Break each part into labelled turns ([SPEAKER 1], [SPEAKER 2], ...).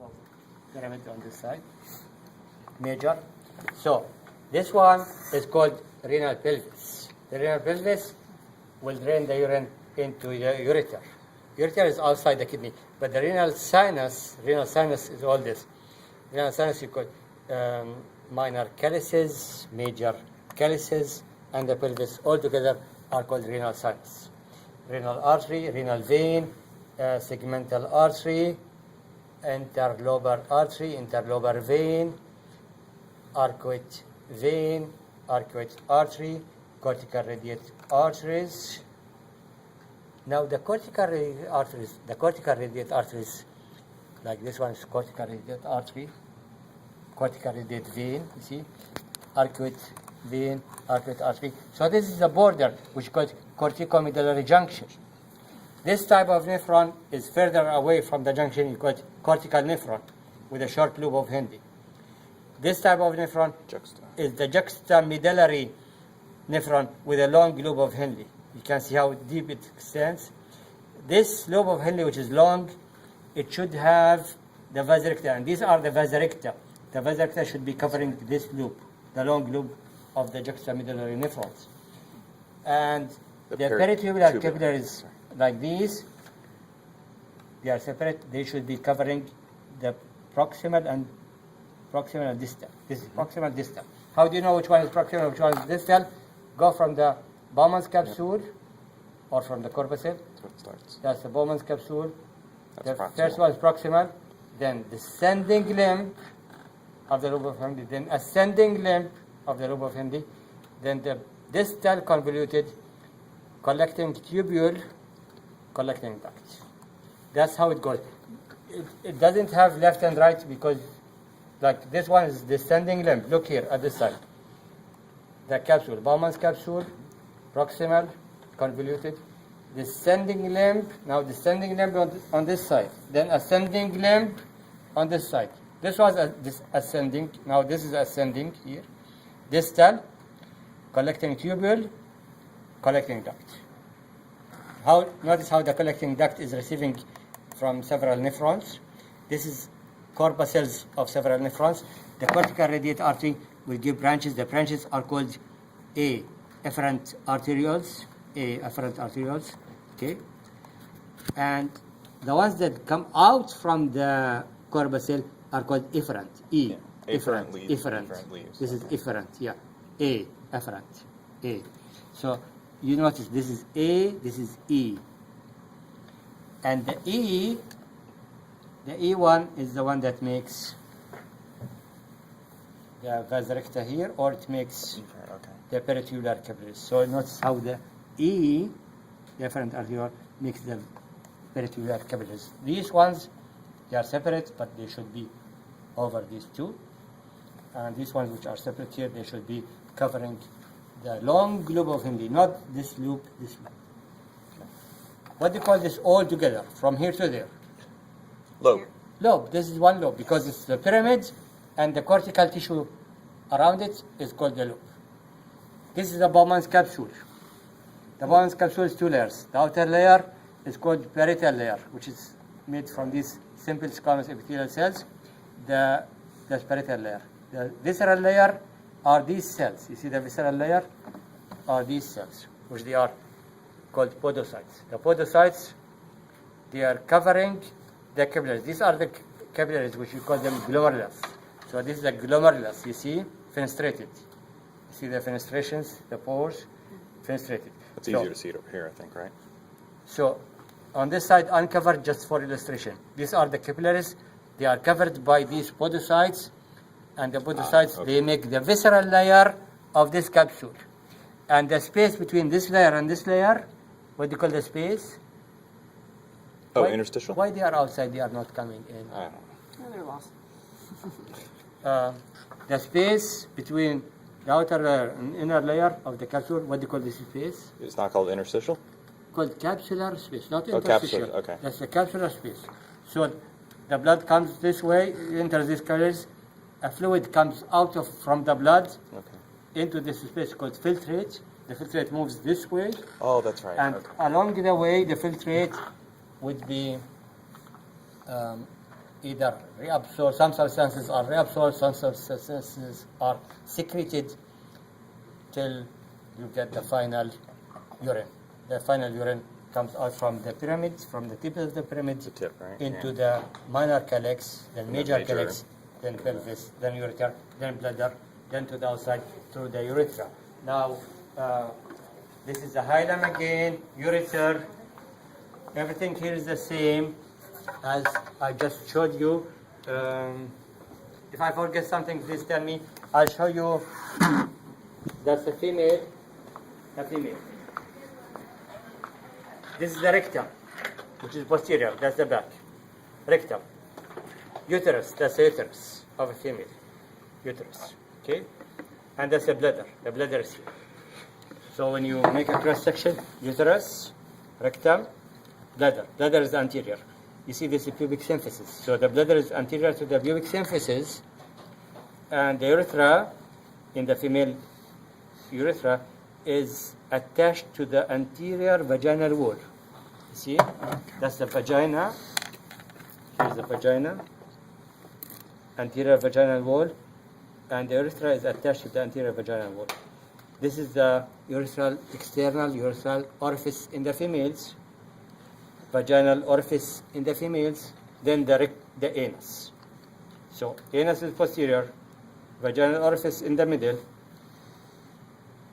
[SPEAKER 1] of pyramid on this side, major. So this one is called renal pelvis. The renal pelvis will drain the urine into the ureter. Ureter is outside the kidney, but the renal sinus is all this. Renal sinus, you call minor calyces, major calyces, and the pelvis all together are called renal sinus. Renal artery, renal vein, segmental artery, interlobar artery, interlobar vein, arcuate vein, arcuate artery, cortical radiate arteries. Now the cortical radiate arteries, like this one is cortical radiate artery, cortical radiate vein, you see, arcuate vein, arcuate artery. So this is the border, which is called corticomedullary junction. This type of nephron is further away from the junction, you call it cortical nephron, with a short loop of Henle. This type of nephron is the juxtamedullary nephron with a long loop of Henle. You can see how deep it extends. This loop of Henle, which is long, it should have the vas recta, and these are the vas recta. The vas recta should be covering this loop, the long loop of the juxtamedullary nephrons. And the peritubular capillaries, like these, they are separate. They should be covering the proximal and distal. This is proximal distal. How do you know which one is proximal, which one is distal? Go from the Bowman's capsule or from the corpuscle. That's the Bowman's capsule. The first one is proximal, then descending limb of the lobe of Henle, then ascending limb of the lobe of Henle, then the distal convoluted collecting tubule, collecting duct. That's how it goes. It doesn't have left and right because, like this one is descending limb. Look here at this side. The capsule, Bowman's capsule, proximal, convoluted, descending limb. Now descending limb on this side. Then ascending limb on this side. This was ascending. Now this is ascending here. Distal, collecting tubule, collecting duct. Notice how the collecting duct is receiving from several nephrons. This is corpuscles of several nephrons. The cortical radiate artery will give branches. The branches are called afferent arterioles. Okay. And the ones that come out from the corpuscle are called efferent. Efferent leaves. This is efferent. Yeah. Afferent. So you notice this is A, this is E. And the E one is the one that makes the vas recta here, or it makes the peritubular capillaries. So notice how the E, the afferent arteriole, makes the peritubular capillaries. These ones, they are separate, but they should be over these two. And these ones which are separate here, they should be covering the long loop of Henle, not this loop, this loop. What do you call this all together, from here to there? Lobe. This is one lobe, because it's the pyramid, and the cortical tissue around it is called the lobe. This is the Bowman's capsule. The Bowman's capsule is two layers. The outer layer is called parietal layer, which is made from these simple squamous epithelial cells. That's parietal layer. The visceral layer are these cells. You see the visceral layer are these cells, which they are called podocytes. The podocytes, they are covering the capillaries. These are the capillaries, which we call them glomerulus. So this is the glomerulus, you see, fenestrated. You see the fenestrations, the pores, fenestrated.
[SPEAKER 2] It's easier to see it over here, I think, right?
[SPEAKER 1] So on this side, uncovered, just for illustration. These are the capillaries. They are covered by these podocytes, and the podocytes, they make the visceral layer of this capsule. And the space between this layer and this layer, what do you call the space?
[SPEAKER 2] Interstitial?
[SPEAKER 1] Why they are outside, they are not coming in?
[SPEAKER 2] I don't know.
[SPEAKER 3] Yeah, they're lost.
[SPEAKER 1] The space between the outer layer and inner layer of the capsule, what do you call this space?
[SPEAKER 2] It's not called interstitial?
[SPEAKER 1] Called capsular space, not interstitial.
[SPEAKER 2] Capsular, okay.
[SPEAKER 1] That's the capsular space. So the blood comes this way, enters these capillaries, a fluid comes out from the blood into this space called filtrate. The filtrate moves this way.
[SPEAKER 2] Oh, that's right.
[SPEAKER 1] And along the way, the filtrate would be either reabsorbed, some substances are reabsorbed, some substances are secreted till you get the final urine. The final urine comes out from the pyramids, from the tip of the pyramid,
[SPEAKER 2] The tip, right?
[SPEAKER 1] into
[SPEAKER 2] Yeah.
[SPEAKER 1] the minor calyx, then major
[SPEAKER 2] major.
[SPEAKER 1] calyx, then pelvis, then ureter, then bladder, then to the outside through the urethra. Now, this is the hilum again, ureter. Everything here is the same as I just showed you. If I forget something, please tell me. I'll show you. That's a female. A female. This is the rectum, which is posterior. That's the back. Rectum. Uterus. That's the uterus of a female. Uterus. Okay? And that's the bladder. The bladder is here. So when you make a cross section, uterus, rectum, bladder. Bladder is anterior. You see this is pubic symphysis. So the bladder is anterior to the pubic symphysis, and the urethra in the female urethra is attached to the anterior vaginal wall. You see? That's the vagina. Here's the vagina. Anterior vaginal wall. And the urethra is attached to the anterior vaginal wall. This is the external urethral orifice in the females. Vaginal orifice in the females. Then the anus. So anus is posterior. Vaginal orifice in the middle.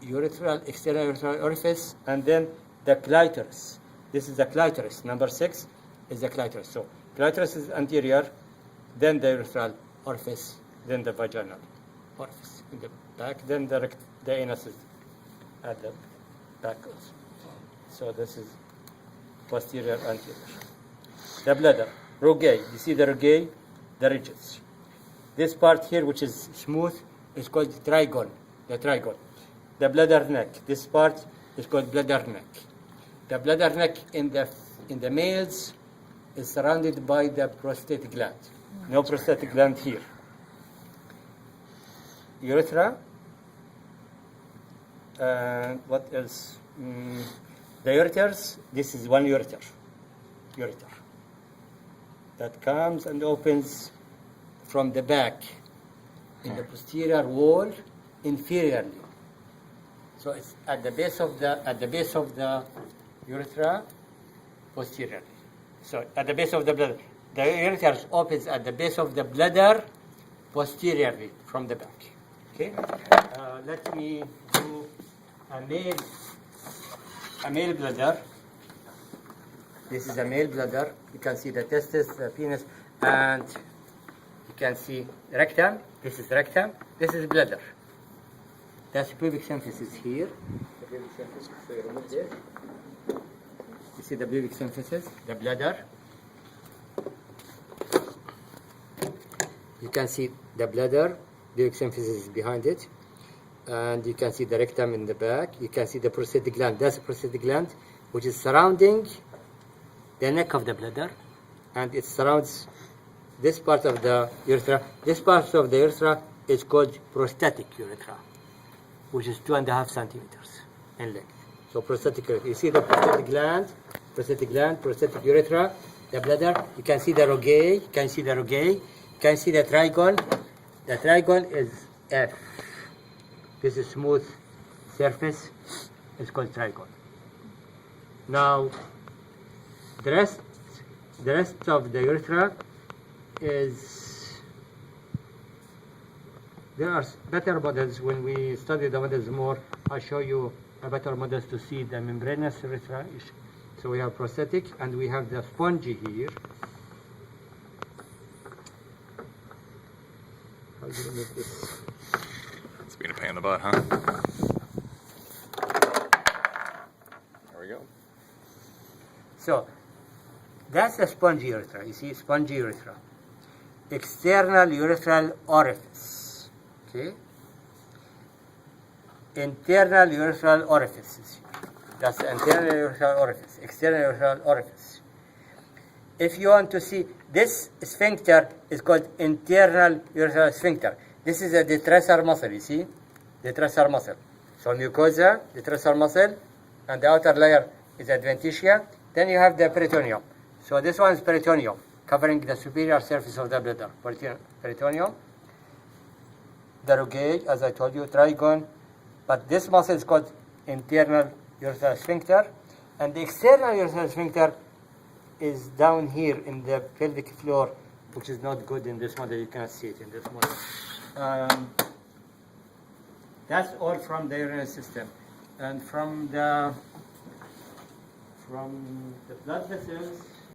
[SPEAKER 1] External urethral orifice, and then the clitoris. This is the clitoris. Number 6 is the clitoris. So clitoris is anterior, then the urethral orifice, then the vaginal orifice in the back, then the anus is at the back also. So this is posterior, anterior. The bladder, rugae. You see the rugae, the ridges. This part here, which is smooth, is called trigone. The trigone. The bladder neck. This part is called bladder neck. The bladder neck in the males is surrounded by the prostate gland. No prostate gland here. Urethra. What else? The ureters. This is one ureter. Ureter. That comes and opens from the back in the posterior wall inferiorly. So it's at the base of the urethra posteriorly. So at the base of the bladder. The ureter opens at the base of the bladder posteriorly from the back. Okay? Let me do a male bladder. This is a male bladder. You can see the testis, the penis, and you can see rectum. This is rectum. This is bladder. That's pubic symphysis here. The pubic symphysis. So you remove this. You see the pubic symphysis, the bladder. You can see the bladder. Pubic symphysis is behind it. And you can see the rectum in the back. You can see the prostatic gland. That's the prostatic gland, which is surrounding the neck of the bladder. And it surrounds this part of the urethra. This part of the urethra is called prostatic urethra, which is 2.5 centimeters in length. So prostatic urethra. You see the prostatic gland, prostatic urethra, the bladder. You can see the rugae. You can see the trigone. The trigone is F. This is smooth surface. It's called trigone. Now, the rest of the urethra is. There are better models. When we study the models more, I'll show you a better models to see the membranous urethra. So we have prostatic and we have the spongy here. How do you make this?
[SPEAKER 2] It's being a pain in the butt, huh? There we go.
[SPEAKER 1] So that's the spongy urethra. You see, spongy urethra. External urethral orifice. Okay. Internal urethral orifice. That's the internal urethral orifice. External urethral orifice. If you want to see, this sphincter is called internal urethral sphincter. This is a detressor muscle, you see? Detressor muscle. So mucosa, detressor muscle, and the outer layer is adventitia. Then you have the peritoneum. So this one is peritoneum. covering the superior surface of the bladder, peritoneum. The rogage, as I told you, trigon, but this muscle is called internal urethral sphincter, and the external urethral sphincter is down here in the pelvic floor, which is not good in this model. You cannot see it in this model. That's all from the urinary system, and from the blood vessels.